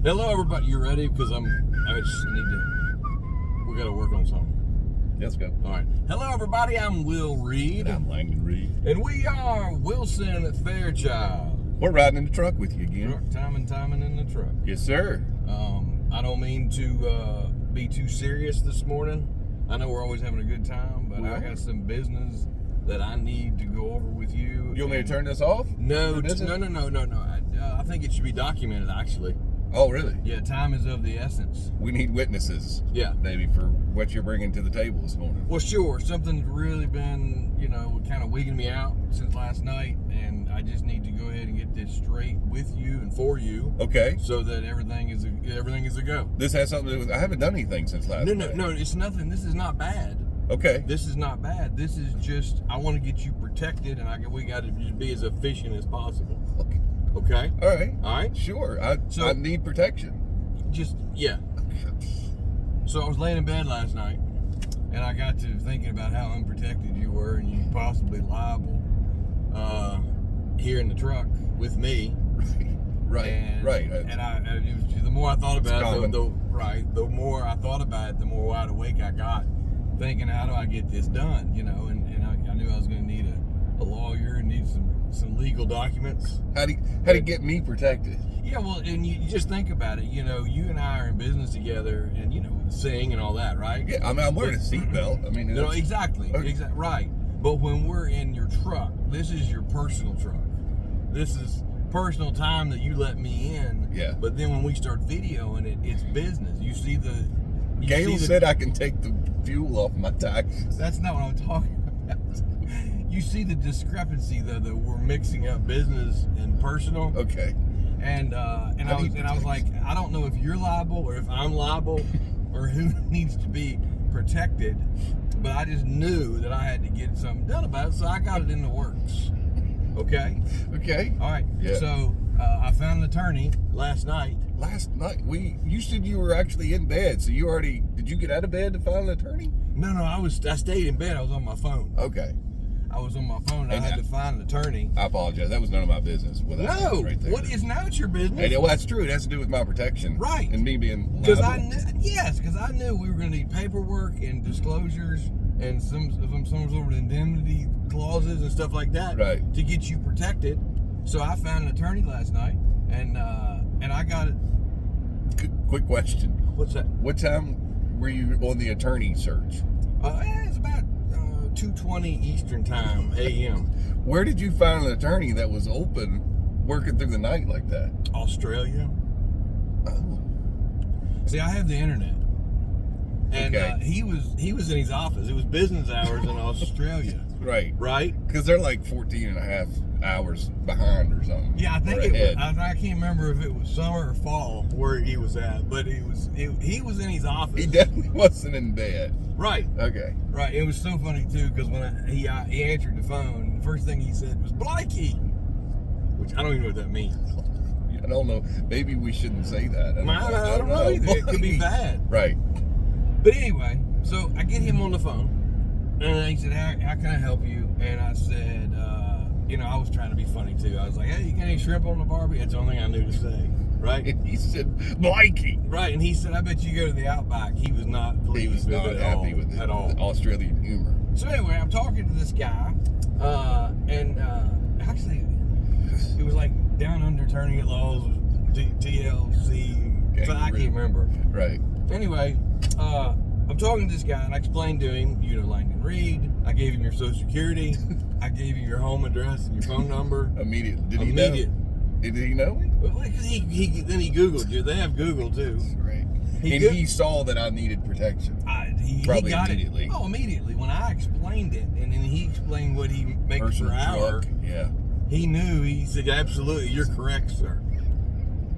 Hello, everybody. You ready? Because I just need to. We got to work on something. Let's go. All right. Hello, everybody. I'm Will Reed. And I'm Langdon Reed. And we are Wilson at Fairchild. We're riding in the truck with you again. Truck timing in the truck. Yes, sir. I don't mean to be too serious this morning. I know we're always having a good time, but I got some business that I need to go over with you. You want me to turn this off? No. I think it should be documented, actually. Oh, really? Yeah, time is of the essence. We need witnesses. Yeah. Maybe for what you're bringing to the table this morning. Well, sure. Something's really been, kind of wigging me out since last night, and I just need to go ahead and get this straight with you and for you. Okay. So that everything is a go. This has something to do with. I haven't done anything since last night. No. It's nothing. This is not bad. Okay. This is not bad. This is just I want to get you protected, and we got to just be as efficient as possible. Okay. All right. All right. Sure. I need protection. Yeah. So I was laying in bed last night, and I got to thinking about how unprotected you were, and you possibly liable here in the truck with me. Right. And it was, the more I thought about it, the more I thought about it, the more wide awake I got, thinking, how do I get this done? And I knew I was going to need a lawyer and need some legal documents. How to get me protected? Yeah, well, and you just think about it. You and I are in business together, and sing and all that, right? Yeah, I'm wearing a seatbelt. I mean, exactly, okay. right. But when we're in your truck, this is your personal truck. This is personal time that you let me in. Yeah. But then when we start videoing it, it's business. You see the. Gail said I can take the fuel off my tires. That's not what I'm talking about. You see the discrepancy though, that we're mixing up business and personal. Okay. And I was like, I don't know if you're liable or if I'm liable or who needs to be protected, but I just knew that I had to get something done about it, so I got it in the works. Okay? Okay. All right. Yeah. So I found an attorney last night. Last night? You said you were actually in bed, so did you get out of bed to find an attorney? No, I stayed in bed. I was on my phone. Okay. I was on my phone, and I had to find an attorney. I apologize. That was none of my business. No, right there. What is now? It's your business. Hey, well, that's true. It has to do with my protection, right? And me being because I knew we were going to need paperwork and disclosures and some sort of indemnity clauses and stuff like that, right, to get you protected. So I found an attorney last night, and I got it. Quick question. What's that? What time were you on the attorney search? It's about 2:20 Eastern time, a.m. Where did you find an attorney that was open, working through the night like that? Australia. Oh. See, I have the internet, and okay. He was in his office. It was business hours in Australia. Right. Because they're like 14 and a half hours behind or something. Yeah, I think it was. I can't remember if it was summer or fall where he was at, but he was in his office. He definitely wasn't in bed. Right. Okay. Right. It was so funny too because when he answered the phone, the first thing he said was "Blakey," which I don't even know what that means. I don't know. Maybe we shouldn't say that. I don't know either. It could be bad. Right. But anyway, so I get him on the phone, and he said, "How can I help you?" And I said, I was trying to be funny too. I was like, "Hey, you got any shrimp on the barbie?" That's the only thing I knew to say. Right? And he said, "Blakey." Right, and he said, "I bet you go to the Outback." He was not pleased. He was not happy with it at all. Australian humor. So anyway, I'm talking to this guy, and actually, it was like Down Under Turning at Laws, TLC. So I can't remember. Right. Anyway, I'm talking to this guy, and I explained to him, Langdon Reed. I gave him your Social Security. I gave you your home address and your phone number. Immediately. Did he know? Did he know me? Well, because he Googled you. They have Google too. Right. He saw that I needed protection. Probably he got immediately. It. Oh, immediately. When I explained it, and then he explained what he makes per hour. Yeah. He knew. He said, "Absolutely, you're correct, sir."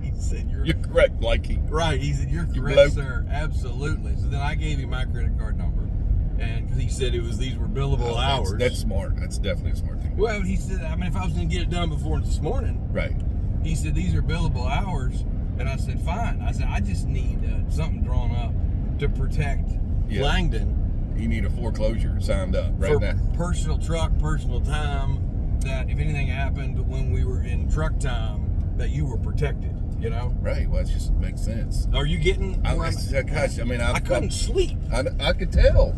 He said, "You're correct, Blakey." Right. He said, "You're correct, sir. Absolutely." So then I gave him my credit card number, and because he said these were billable hours. That's smart. That's definitely a smart thing. Well, he said, if I was going to get it done before this morning, right. He said, these are billable hours. And I said, fine. I said, I just need something drawn up to protect Langdon. You need a foreclosure signed up right now. Personal truck, personal time, that if anything happened when we were in truck time, that you were protected. You know? Right. Well, it just makes sense. Are you getting? Gosh, I mean, I couldn't sleep. I could tell.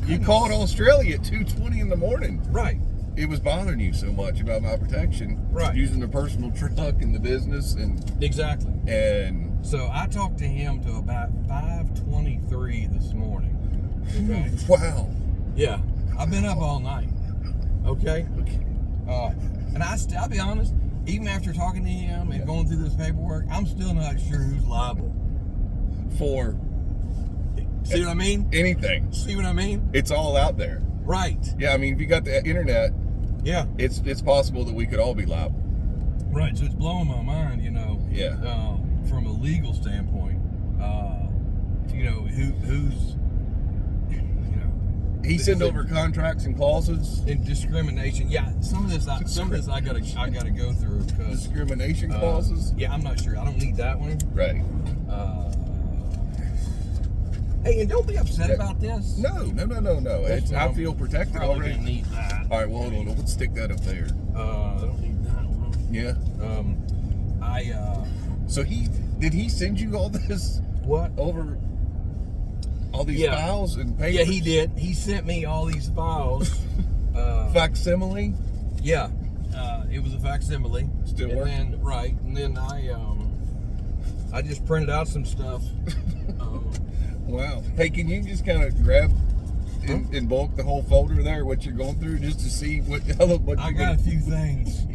You called Australia at 2:20 in the morning. Right. It was bothering you so much about my protection. Right. Using the personal truck and the business and. Exactly. And. So I talked to him till about 5:23 this morning. Okay. Wow. Yeah. I've been up all night. Okay. And I'll be honest. Even after talking to him and going through this paperwork, I'm still not sure who's liable. For. See what I mean? Anything. See what I mean? It's all out there. Right. Yeah, I mean, if you got the internet, yeah, it's possible that we could all be liable. Right. So it's blowing my mind, you know. Yeah. From a legal standpoint, you know, who's, you know. He sent over contracts and clauses. And discrimination. Yeah. Some of this I gotta go through because discrimination clauses. Yeah, I'm not sure. I don't need that one. Right. Hey, and don't be upset about this. No. I feel protected already. Don't need that. All right, well, hold on. Let's stick that up there. I don't need that one. Yeah. So did he send you all this? What? Over all these files and papers? Yeah, he did. He sent me all these files. Facsimile? Yeah. It was a facsimile. Still working? And then I just printed out some stuff. Wow. Hey, can you just kind of grab in bulk the whole folder there, what you're going through, just to see what I got a few things.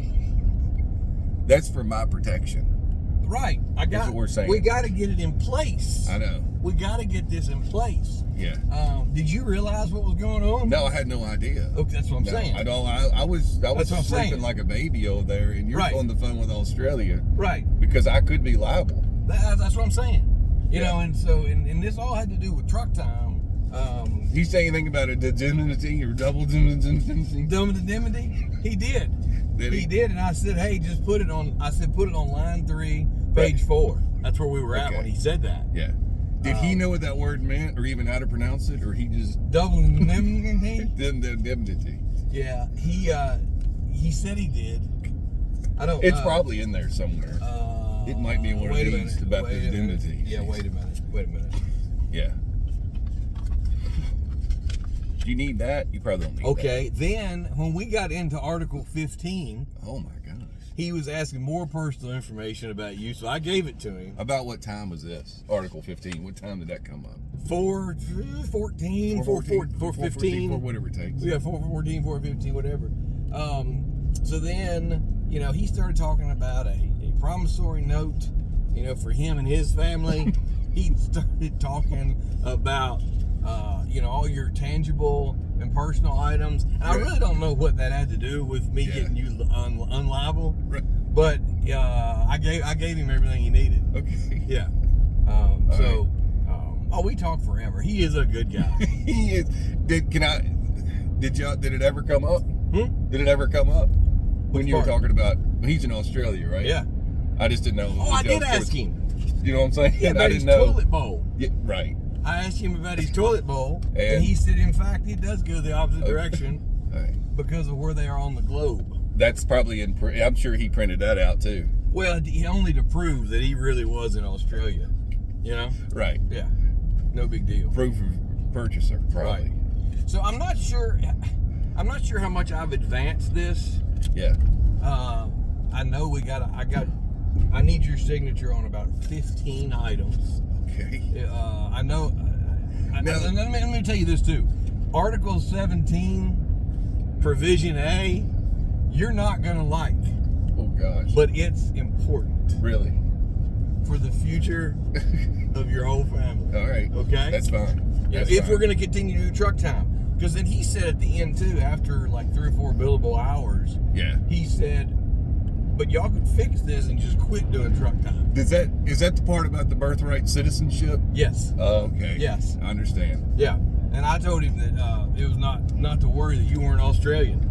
That's for my protection. Right. That's what we're saying. We got to get it in place. I know. We got to get this in place. Yeah. Did you realize what was going on? No, I had no idea. Okay, that's what I'm saying. I was sleeping like a baby over there, and you're on the phone with Australia. Right. Because I could be liable. That's what I'm saying. You know, and so, and this all had to do with truck time. Did he say anything about a indemnity or double indemnity? Double indemnity? He did. Did he? He did, and I said, hey, just put it on. I said, put it on line 3, page 4. That's where we were at when he said that. Yeah. Did he know what that word meant, or even how to pronounce it, or he just double indemnity? Indemnity. Yeah, he said he did. I don't. It's probably in there somewhere. It might be one of these about the indemnity. Yeah, wait a minute. Yeah. Do you need that? You probably don't need that. Okay, then when we got into Article 15, oh my gosh, he was asking more personal information about you, so I gave it to him. About what time was this? Article 15. What time did that come up? 4:14, 4:15, or whatever it takes. Yeah, 4:14, 4:15, whatever. So then, you know, he started talking about a promissory note, you know, for him and his family. He started talking about, you know, all your tangible and personal items. And I really don't know what that had to do with me getting you unliable. Right. But I gave him everything he needed. Okay. Yeah. We talk forever. He is a good guy. He is. Did it ever come up? Did it ever come up when you were talking about? He's in Australia, right? Yeah. I just didn't know. Oh, I did ask him. You know what I'm saying? Yeah, about his toilet bowl. Yeah, right. I asked him about his toilet bowl, and he said, in fact, it does go the opposite direction because of where they are on the globe. That's probably I'm sure he printed that out too. Well, only to prove that he really was in Australia. You know? Right. Yeah. No big deal. Proof of purchaser, probably. Right. So I'm not sure how much I've advanced this. Yeah. I know I need your signature on about 15 items. Okay. I know. Let me tell you this too. Article 17, Provision A, you're not going to like. Oh, gosh. But it's important. Really? For the future of your whole family. All right. Okay? That's fine. If we're going to continue to do truck time. Because then he said at the end too, after like 3 or 4 billable hours, he said, but y'all could fix this and just quit doing truck time. Is that the part about the birthright citizenship? Yes. Okay. Yes. I understand. Yeah. And I told him that it was not to worry that you weren't Australian.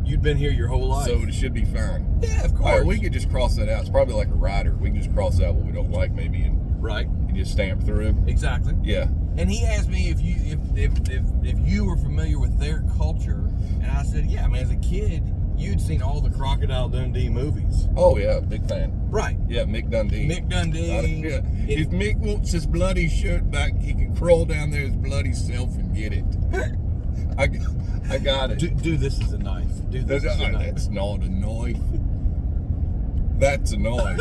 You'd been here your whole life. So it should be fine. Yeah, of course. All right, we could just cross that out. It's probably like a rider. We can just cross out what we don't like maybe and just stamp through. Exactly. Yeah. And he asked me if you were familiar with their culture, and I said, yeah, I mean, as a kid, you'd seen all the Crocodile Dundee movies. Oh yeah, big fan. Right. Yeah, Mick Dundee. Mick Dundee. Yeah. If Mick wants his bloody shirt back, he can crawl down there his bloody self and get it. I got it. Do this as a knife. Do this as a knife. That's not a knife. That's a knife.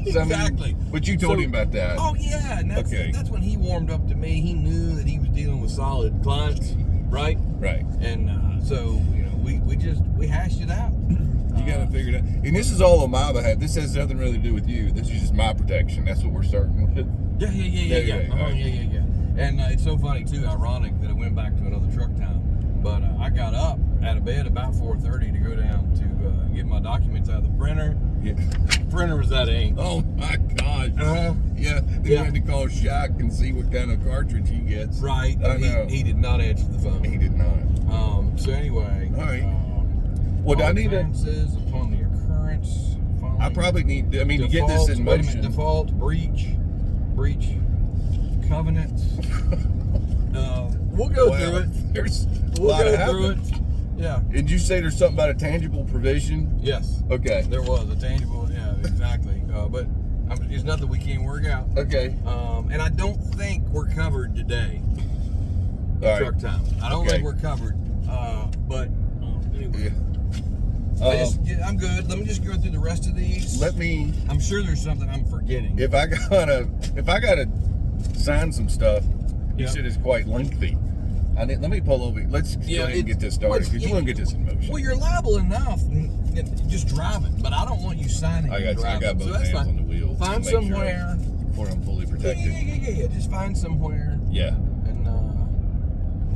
Exactly. But you told him about that. Oh yeah, and that's when he warmed up to me. He knew that he was dealing with solid clients, right? Right. And so we hashed it out. You got to figure it out. And this is all on my behalf. This has nothing really to do with you. This is just my protection. That's what we're starting with. Yeah. Yeah. And it's so funny too, ironic that I went back to another truck town. But I got up out of bed about 4:30 to go down to get my documents out of the printer. Yeah. The printer was out of ink. Oh my gosh. Yeah. They had to call Shock and see what kind of cartridge he gets. Right. I know. He did not answer the phone. He did not. So anyway. All right. Well, I need offenses upon the occurrence. I probably need. I mean, default, to get this in motion. Wait a minute, default, breach, covenants. We'll go through it. We'll go through it. Yeah. Did you say there's something about a tangible provision? Yes. Okay. There was a tangible. Yeah, exactly. But it's nothing we can't work out. Okay. And I don't think we're covered today. Truck time. I don't think we're covered. But anyway. Yeah. I'm good. Let me just go through the rest of these. I'm sure there's something I'm forgetting. If I gotta sign some stuff, you said it's quite lengthy. Let me pull over. Let's go ahead and get this started because you want to get this in motion. Well, you're liable enough just driving, but I don't want you signing. I got both hands on the wheel. Find somewhere where I'm fully protected. Yeah. Just find somewhere. Yeah. And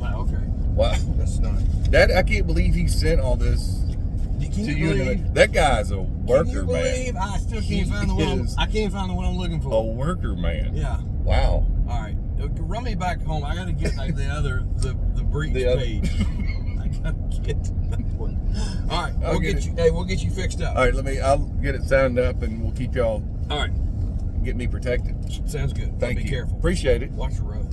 wow. Okay. Wow. That's nice. I can't believe he sent all this. Can you believe that guy's a worker, can you believe man? I still can't find the one. I can't find the one I'm looking for. A worker, man. Yeah. Wow. All right. Run me back home. I got to get like the breach page. I got to get that one. All right. We'll get you fixed up. All right. I'll get it signed up and we'll keep y'all. All right. Get me protected. Sounds good. Thank you. Be careful. Appreciate it. Watch your road.